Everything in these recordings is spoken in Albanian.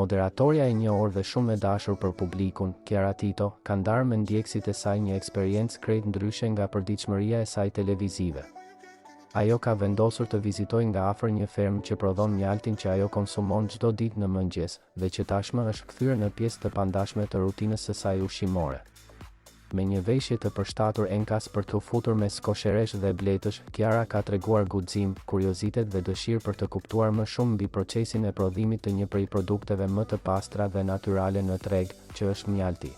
Moderatorja e njohur dhe shumë e dashur për publikun, Chiara Tito, ka ndarë me ndjekësit e saj një eksperiencë krejt ndryshe nga përditshmëria e saj televizive. Ajo ka vendosur të vizitojë nga afër një fermë që prodhon mjaltin që ajo konsumon çdo ditë në mëngjes, dhe që tashmë është kthyer në pjesë të pandashme të rutinës së saj ushqimore. Me një veshje të përshtatur enkas për të futur mes kosheresh dhe bletësh, Chiara ka treguar guxim, kuriozitet dhe dëshirë për të kuptuar më shumë mbi procesin e prodhimit të një prej produkteve më të pastra dhe natyrale në treg, që është mjalti.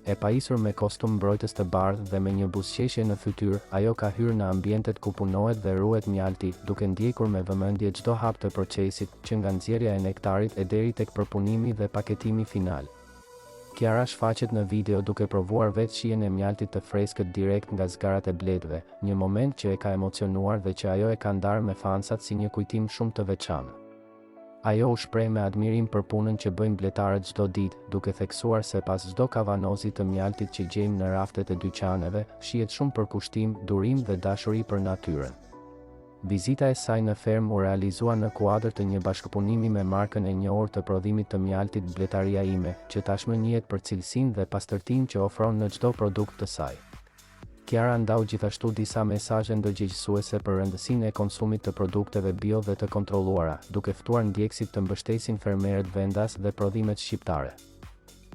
E pajisur me kostum mbrojtës të bardhë dhe me një buzëqeshje në fytyrë, ajo ka hyrë në ambientet ku punohet dhe ruhet mjalti, duke ndjekur me vëmendje çdo hap të procesit, që nga nxjerrja e nektarit e deri tek përpunimi dhe paketimi final. Chiara shfaqet në video duke provuar vetë shijen e mjaltit të freskët direkt nga zgarat e bletëve, një moment që e ka emocionuar dhe që ajo e ka ndarë me fansat si një kujtim shumë të veçantë. Ajo u shpreh me admirim për punën që bëjnë bletarët çdo ditë, duke theksuar se pas çdo kavanozi të mjaltit që gjejmë në raftet e dyqaneve, shihet shumë përkushtim, durim dhe dashuri për natyrën. Vizita e saj në fermë u realizua në kuadër të një bashkëpunimi me markën e njohur të prodhimit të mjaltit Blletaria Ime, që tashmë njihet për cilësinë dhe pastërtinë që ofron në çdo produkt të saj. Chiara ndau gjithashtu disa mesazhe ndërgjegjësuese për rëndësinë e konsumit të produkteve bio dhe të kontrolluara, duke ftuar ndjekësit të mbështesin fermerët vendas dhe prodhimet shqiptare.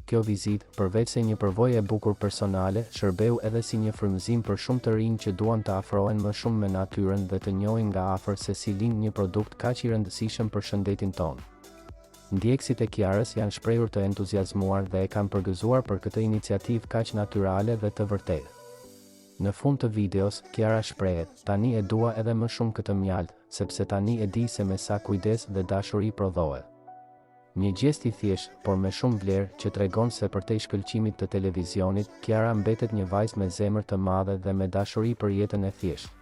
Kjo vizitë, përveç se një përvojë e bukur personale, shërbeu edhe si një frymëzim për shumë të rinj që duan të afrohen më shumë me natyrën dhe të njohin nga afër se si lind një produkt kaq i rëndësishëm për shëndetin tonë. Ndjekësit e Chiarës janë shprehur të entuziazmuar dhe e kanë përgëzuar për këtë iniciativë kaq natyrale dhe të vërtetë. Në fund të videos, Chiara shprehet, tani e dua edhe më shumë këtë mjalt, sepse tani e di se me sa kujdes dhe dashuri prodhohet. Një gjest i thjesht, por me shumë vlerë, që tregon se përtej shkëlqimit të televizionit, Chiara mbetet një vajzë me zemër të madhe dhe me dashuri për jetën e thjeshtë.